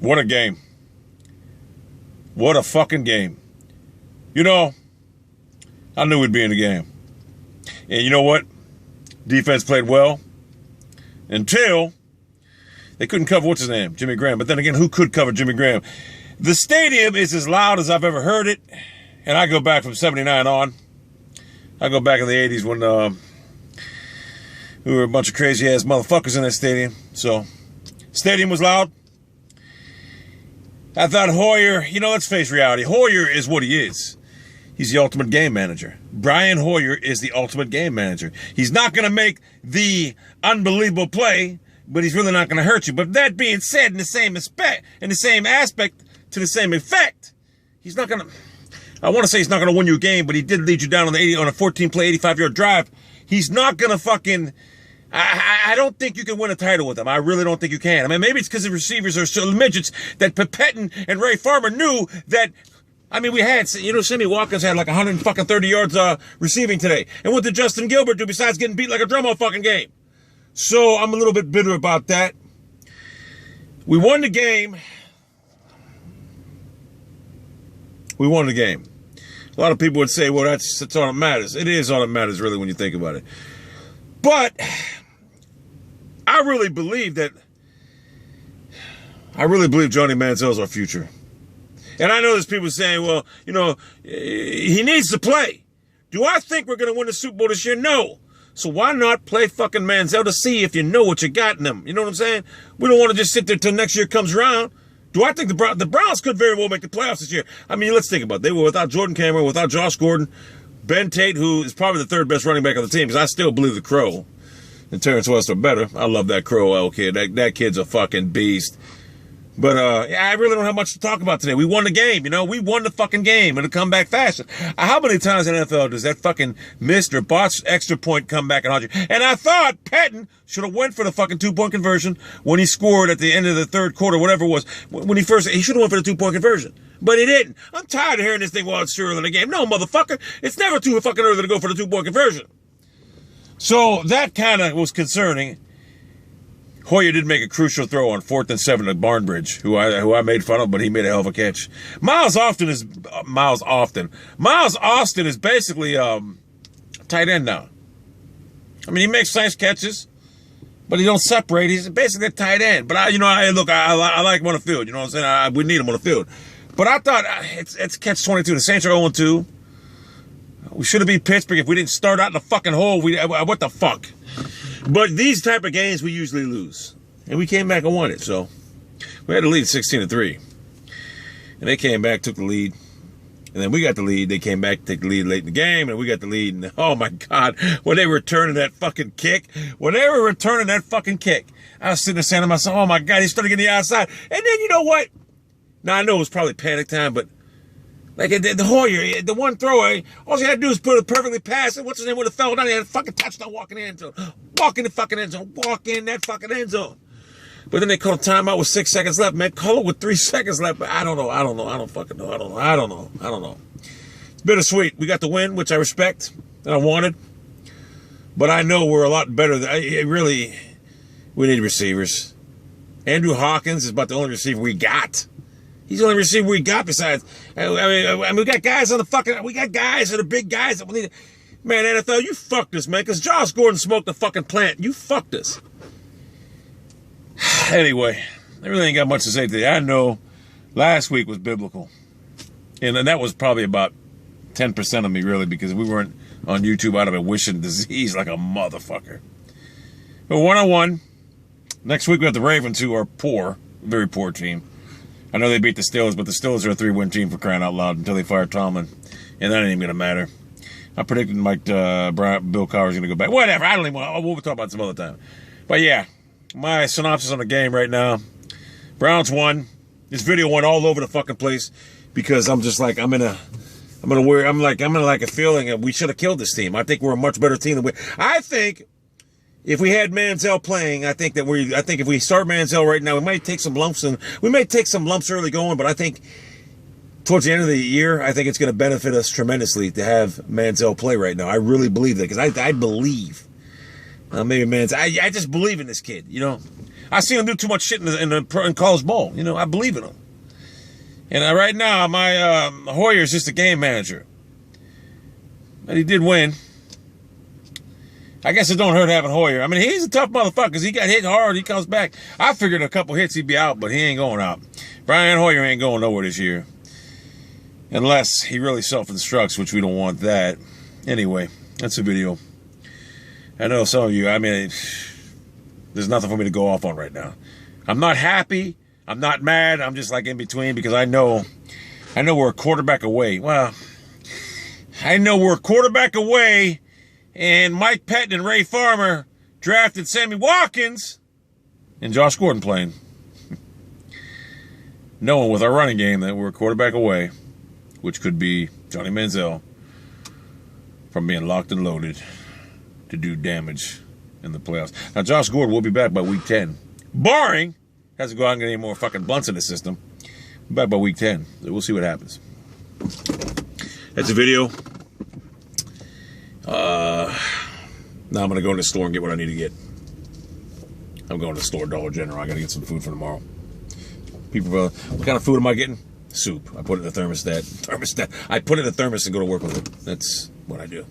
What a game. What a fucking game. You know, I knew we'd be in the game. And you know what? Defense played well until they couldn't cover, what's his name? Jimmy Graham. But then again, who could cover Jimmy Graham? The stadium is as loud as I've ever heard it. And I go back from 79 on. I go back in the 80s when we were a bunch of crazy-ass motherfuckers in that stadium. So, stadium was loud. I thought Hoyer, let's face reality. Hoyer is what he is. He's the ultimate game manager. Brian Hoyer is the ultimate game manager. He's not going to make the unbelievable play, but he's really not going to hurt you. But that being said, in the same aspect, to the same effect, he's not going to, I want to say he's not going to win you a game, but he did lead you down on a 14-play, 85-yard drive. He's not going to fucking, I don't think you can win a title with him. I really don't think you can. I mean, maybe it's because the receivers are so midgets that Pepetin and Ray Farmer knew that. I mean, we had, Sammy Watkins had like 130 yards receiving today. And what did Justin Gilbert do besides getting beat like a drum all fucking game? So I'm a little bit bitter about that. We won the game. We won the game. A lot of people would say, well, that's all that matters. It is all that matters, really, when you think about it. But I really believe Johnny Manziel's our future. And I know there's people saying, well, he needs to play. Do I think we're going to win the Super Bowl this year? No. So why not play fucking Manziel to see if you know what you got in him? You know what I'm saying? We don't want to just sit there till next year comes around. Do I think the Browns could very well make the playoffs this year? I mean, let's think about it. They were without Jordan Cameron, without Josh Gordon, Ben Tate, who is probably the third best running back on the team, because I still believe the Crow and Terrence West are better. I love that Crow kid. That kid's a fucking beast. But, I really don't have much to talk about today. We won the game, We won the fucking game in a comeback fashion. How many times in the NFL does that fucking missed or botched extra point come back and haunt you? And I thought Patton should have went for the fucking 2-point conversion when he scored at the end of the third quarter, whatever it was. When he should have went for the 2-point conversion. But he didn't. I'm tired of hearing this thing, well, it's too early in the game. No, motherfucker. It's never too fucking early to go for the 2-point conversion. So that kind of was concerning. Hoyer did make a crucial throw on 4th and 7 at Barnbridge, who I made fun of, but he made a hell of a catch. Miles Austin is basically tight end now. I mean, he makes nice catches, but he don't separate. He's basically a tight end. But I like him on the field. You know what I'm saying? We need him on the field. But I thought it's catch 22. The Saints are 0-2. We should have beat Pittsburgh if we didn't start out in the fucking hole. What the fuck? But these type of games we usually lose. And we came back and won it. So we had to lead 16-3. And they came back, took the lead. And then we got the lead. They came back, take the lead late in the game, and we got the lead. And oh my God, when they were returning that fucking kick, I was sitting there saying to myself, oh my God, he started getting the outside. And then you know what? Now I know it was probably panic time, but like the Hoyer, the one throw, all he had to do was put it perfectly past it. What's his name? Would have fell down. He had a fucking touchdown walking in the end zone. Walk in the fucking end zone. Walk in that fucking end zone. But then they called a timeout with 6 seconds left, man. Call it with 3 seconds left. But I don't know. I don't fucking know. I don't know. It's bittersweet. We got the win, which I respect and I wanted. But I know we're a lot better. We need receivers. Andrew Hawkins is about the only receiver we got. He's the only receiver we got besides. I mean, we got guys that are big guys that we need. Man, NFL, you fucked us, man, because Josh Gordon smoked the fucking plant. You fucked us. Anyway, I really ain't got much to say today. I know last week was biblical. And that was probably about 10% of me, really, because we weren't on YouTube out of it wishing disease like a motherfucker. But 1-1. Next week we have the Ravens, who are poor, very poor team. I know they beat the Steelers, but the Steelers are a 3-win team for crying out loud until they fire Tomlin. And that ain't even going to matter. I predicted Bill Cowher's going to go back. Whatever. I don't even want. We'll talk about it some other time. But yeah, my synopsis on the game right now. Browns won. This video went all over the fucking place because I'm just like, I'm in a feeling that we should have killed this team. I think we're a much better team than I think if we had Manziel playing, I think if we start Manziel right now, we might take some lumps early going, but I think towards the end of the year, I think it's going to benefit us tremendously to have Manziel play right now. I really believe that because I believe maybe I just believe in this kid, I seen him do too much shit in college ball. You know, I believe in him. And right now, my Hoyer is just a game manager. But he did win. I guess it don't hurt having Hoyer. I mean, he's a tough motherfucker because he got hit hard. He comes back. I figured a couple hits he'd be out, but he ain't going out. Brian Hoyer ain't going nowhere this year. Unless he really self-destructs, which we don't want that. Anyway, that's the video. I know some of you, I mean, there's nothing for me to go off on right now. I'm not happy. I'm not mad. I'm just like in between because I know we're a quarterback away. Well, I know we're a quarterback away, and Mike Patton and Ray Farmer drafted Sammy Watkins and Josh Gordon playing. Knowing with our running game that we're a quarterback away, which could be Johnny Manziel, from being locked and loaded to do damage in the playoffs. Now, Josh Gordon will be back by week 10. Barring, has to go out and get any more fucking blunts in the system. Back by week 10. So we'll see what happens. That's a video. Now I'm going to go in the store and get what I need to get. I'm going to the store, Dollar General. I got to get some food for tomorrow. People, what kind of food am I getting? Soup. I put it in the thermostat. I put it in the thermos and go to work with it. That's what I do.